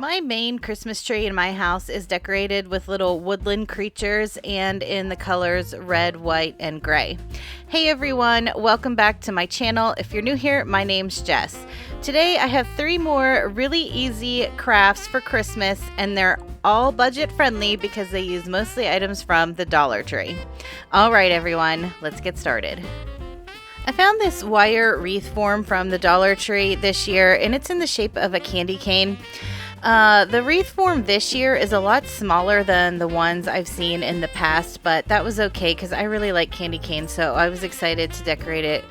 My main Christmas tree in my house is decorated with little woodland creatures and in the colors red, white, and gray. Hey everyone, welcome back to my channel. If you're new here, my name's Jess. Today I have 3 more really easy crafts for Christmas, and they're all budget friendly because they use mostly items from the Dollar Tree. All right everyone, let's get started. I found this wire wreath form from the Dollar Tree this year, and it's in the shape of a candy cane. The wreath form this year is a lot smaller than the ones I've seen in the past, but that was okay because I really like candy canes, so I was excited to decorate it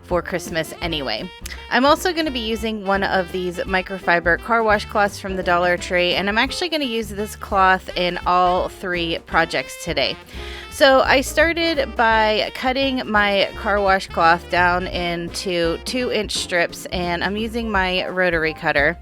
for Christmas anyway. I'm also going to be using one of these microfiber car wash cloths from the Dollar Tree, and I'm actually going to use this cloth in all 3 projects today. So I started by cutting my car wash cloth down into 2-inch strips, and I'm using my rotary cutter.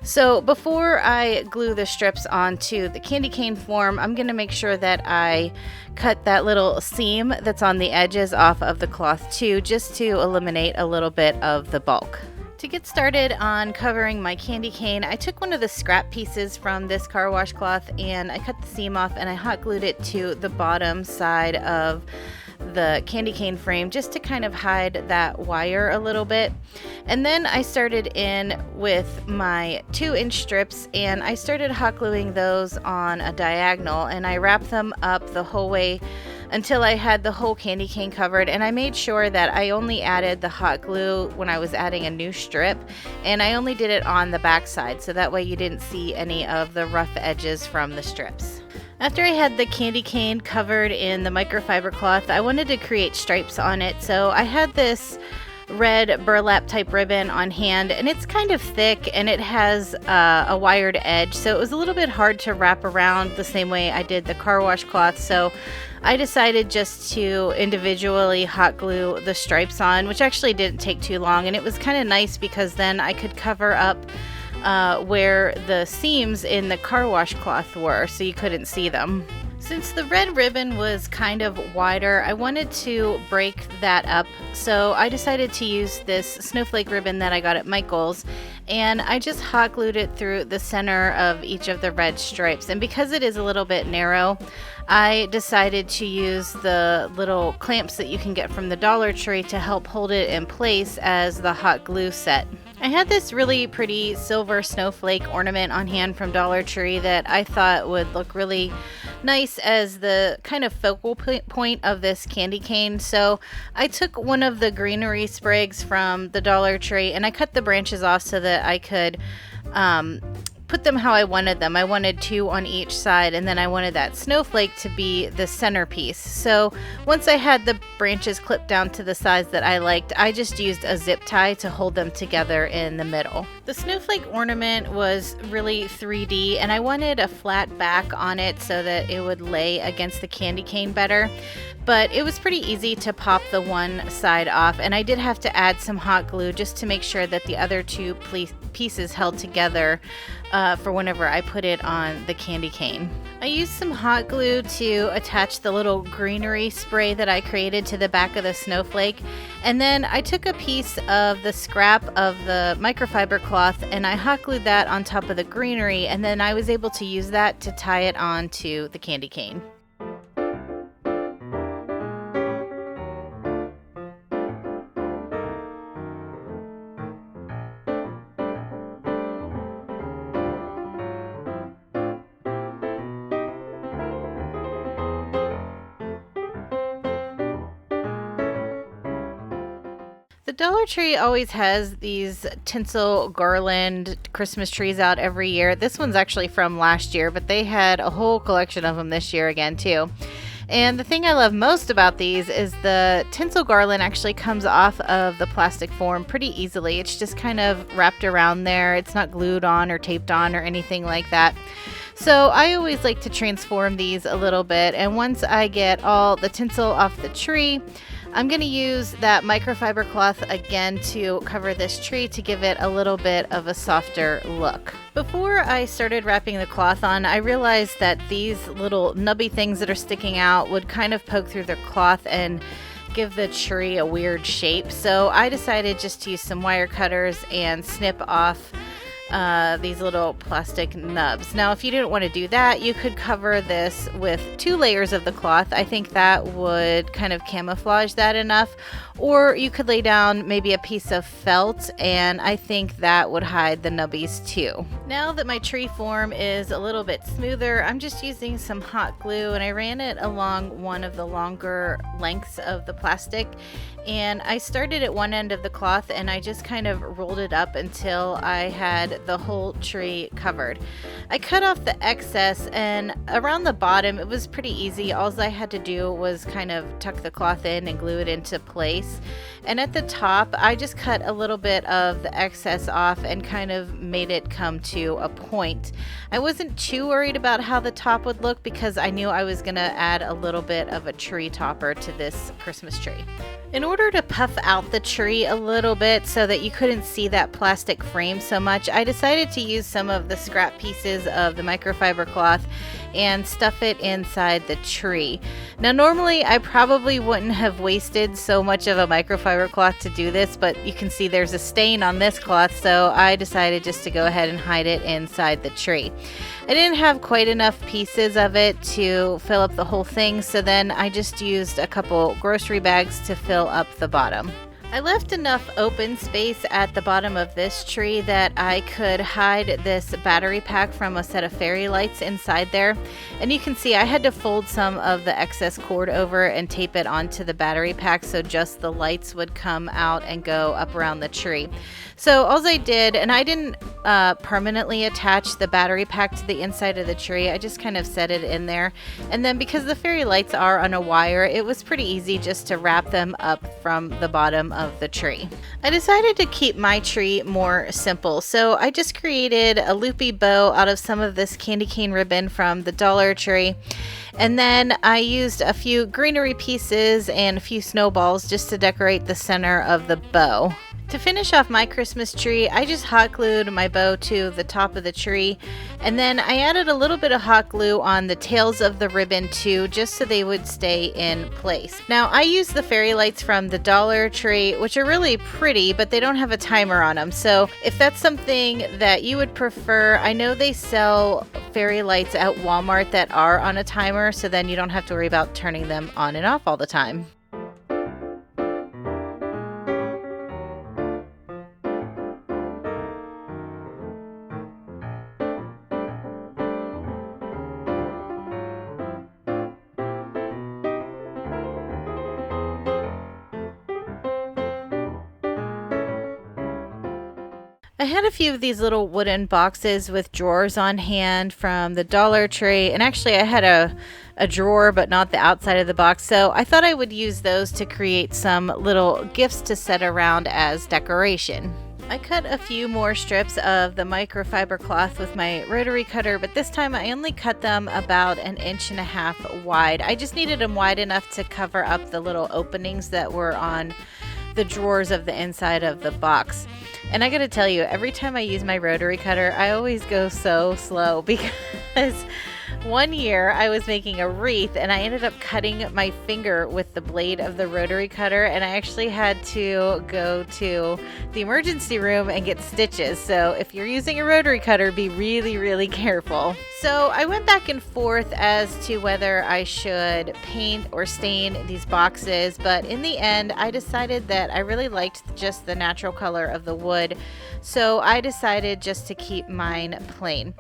So before I glue the strips onto the candy cane form, I'm going to make sure that I cut that little seam that's on the edges off of the cloth too, just to eliminate a little bit of the bulk. To get started on covering my candy cane, I took one of the scrap pieces from this car wash cloth and I cut the seam off and I hot glued it to the bottom side of the candy cane frame just to kind of hide that wire a little bit. And then I started in with my 2-inch strips and I started hot gluing those on a diagonal, and I wrapped them up the whole way until I had the whole candy cane covered. And I made sure that I only added the hot glue when I was adding a new strip, and I only did it on the back side so that way you didn't see any of the rough edges from the strips. After I had the candy cane covered in the microfiber cloth, I wanted to create stripes on it, so I had this red burlap type ribbon on hand, and it's kind of thick and it has a wired edge, so it was a little bit hard to wrap around the same way I did the car wash cloth. So I decided just to individually hot glue the stripes on, which actually didn't take too long, and it was kind of nice because then I could cover up where the seams in the car wash cloth were so you couldn't see them. Since the red ribbon was kind of wider, I wanted to break that up, so I decided to use this snowflake ribbon that I got at Michael's, and I just hot glued it through the center of each of the red stripes. And because it is a little bit narrow, I decided to use the little clamps that you can get from the Dollar Tree to help hold it in place as the hot glue set. I had this really pretty silver snowflake ornament on hand from Dollar Tree that I thought would look really nice as the kind of focal point of this candy cane. So I took one of the greenery sprigs from the Dollar Tree and I cut the branches off so that I could put them how I wanted them. I wanted 2 on each side, and then I wanted that snowflake to be the centerpiece. So once I had the branches clipped down to the size that I liked, I just used a zip tie to hold them together in the middle. The snowflake ornament was really 3D, and I wanted a flat back on it so that it would lay against the candy cane better. But it was pretty easy to pop the one side off, and I did have to add some hot glue just to make sure that the other 2 pieces held together for whenever I put it on the candy cane. I used some hot glue to attach the little greenery spray that I created to the back of the snowflake, and then I took a piece of the scrap of the microfiber cloth and I hot glued that on top of the greenery, and then I was able to use that to tie it onto the candy cane. The Dollar Tree always has these Tinsel Garland Christmas trees out every year. This one's actually from last year, but they had a whole collection of them this year again too. And the thing I love most about these is the Tinsel Garland actually comes off of the plastic form pretty easily. It's just kind of wrapped around there. It's not glued on or taped on or anything like that. So I always like to transform these a little bit, and once I get all the tinsel off the tree, I'm going to use that microfiber cloth again to cover this tree to give it a little bit of a softer look. Before I started wrapping the cloth on, I realized that these little nubby things that are sticking out would kind of poke through the cloth and give the tree a weird shape. So I decided just to use some wire cutters and snip off these little plastic nubs. Now, if you didn't want to do that, you could cover this with 2 layers of the cloth. I think that would kind of camouflage that enough. Or you could lay down maybe a piece of felt, and I think that would hide the nubbies too. Now that my tree form is a little bit smoother, I'm just using some hot glue, and I ran it along one of the longer lengths of the plastic. And I started at one end of the cloth and I just kind of rolled it up until I had the whole tree covered. I cut off the excess, and around the bottom it was pretty easy. All I had to do was kind of tuck the cloth in and glue it into place. And at the top I just cut a little bit of the excess off and kind of made it come to a point. I wasn't too worried about how the top would look because I knew I was going to add a little bit of a tree topper to this Christmas tree. In order to puff out the tree a little bit so that you couldn't see that plastic frame so much, I decided to use some of the scrap pieces of the microfiber cloth and stuff it inside the tree. Now, normally I probably wouldn't have wasted so much of a microfiber cloth to do this, but you can see there's a stain on this cloth, so I decided just to go ahead and hide it inside the tree. I didn't have quite enough pieces of it to fill up the whole thing, so then I just used a couple grocery bags to fill up the bottom. I left enough open space at the bottom of this tree that I could hide this battery pack from a set of fairy lights inside there. And you can see I had to fold some of the excess cord over and tape it onto the battery pack so just the lights would come out and go up around the tree. So all I did, and I didn't permanently attach the battery pack to the inside of the tree, I just kind of set it in there. And then because the fairy lights are on a wire, it was pretty easy just to wrap them up from the bottom of the tree. I decided to keep my tree more simple, so I just created a loopy bow out of some of this candy cane ribbon from the Dollar Tree. And then I used a few greenery pieces and a few snowballs just to decorate the center of the bow. To finish off my Christmas tree, I just hot glued my bow to the top of the tree, and then I added a little bit of hot glue on the tails of the ribbon too, just so they would stay in place. Now, I used the fairy lights from the Dollar Tree, which are really pretty, but they don't have a timer on them. So if that's something that you would prefer, I know they sell fairy lights at Walmart that are on a timer, so then you don't have to worry about turning them on and off all the time. I had a few of these little wooden boxes with drawers on hand from the Dollar Tree, and actually I had a drawer but not the outside of the box, so I thought I would use those to create some little gifts to set around as decoration. I cut a few more strips of the microfiber cloth with my rotary cutter, but this time I only cut them about 1.5 inches wide. I just needed them wide enough to cover up the little openings that were on the drawers of the inside of the box. And I gotta tell you, every time I use my rotary cutter, I always go so slow because one year I was making a wreath and I ended up cutting my finger with the blade of the rotary cutter, and I actually had to go to the emergency room and get stitches. So if you're using a rotary cutter, be really, really careful. So I went back and forth as to whether I should paint or stain these boxes, but in the end I decided that I really liked just the natural color of the wood, so I decided just to keep mine plain.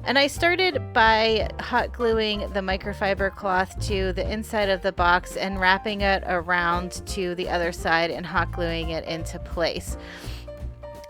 And I started by hot gluing the microfiber cloth to the inside of the box and wrapping it around to the other side and hot gluing it into place.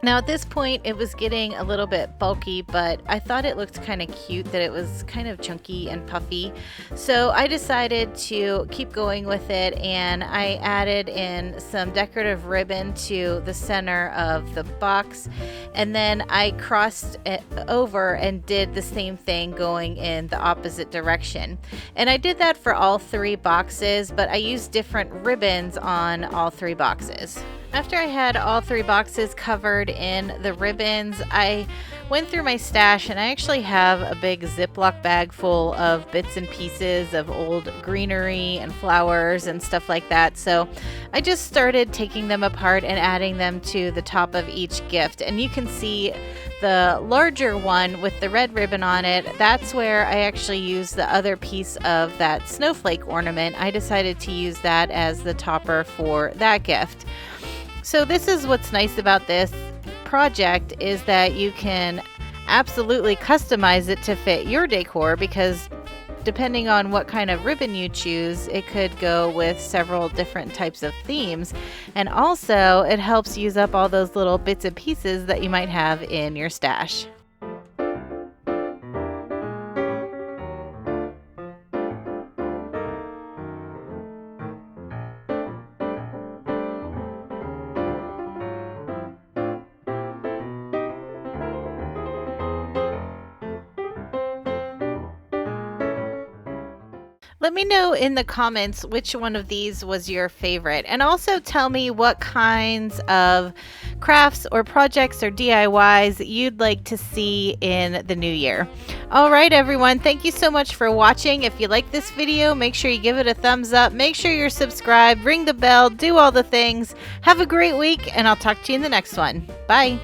Now at this point it was getting a little bit bulky, but I thought it looked kind of cute that it was kind of chunky and puffy. So I decided to keep going with it, and I added in some decorative ribbon to the center of the box, and then I crossed it over and did the same thing going in the opposite direction. And I did that for all 3 boxes, but I used different ribbons on all 3 boxes. After I had all 3 boxes covered in the ribbons, I went through my stash, and I actually have a big Ziploc bag full of bits and pieces of old greenery and flowers and stuff like that. So I just started taking them apart and adding them to the top of each gift. And you can see the larger one with the red ribbon on it, that's where I actually used the other piece of that snowflake ornament. I decided to use that as the topper for that gift. So this is what's nice about this project, is that you can absolutely customize it to fit your decor, because depending on what kind of ribbon you choose, it could go with several different types of themes. And also it helps use up all those little bits and pieces that you might have in your stash. Let me know in the comments which one of these was your favorite, and also tell me what kinds of crafts or projects or DIYs you'd like to see in the new year. All right, everyone, thank you so much for watching. If you like this video, make sure you give it a thumbs up, make sure you're subscribed, ring the bell, do all the things. Have a great week, and I'll talk to you in the next one. Bye.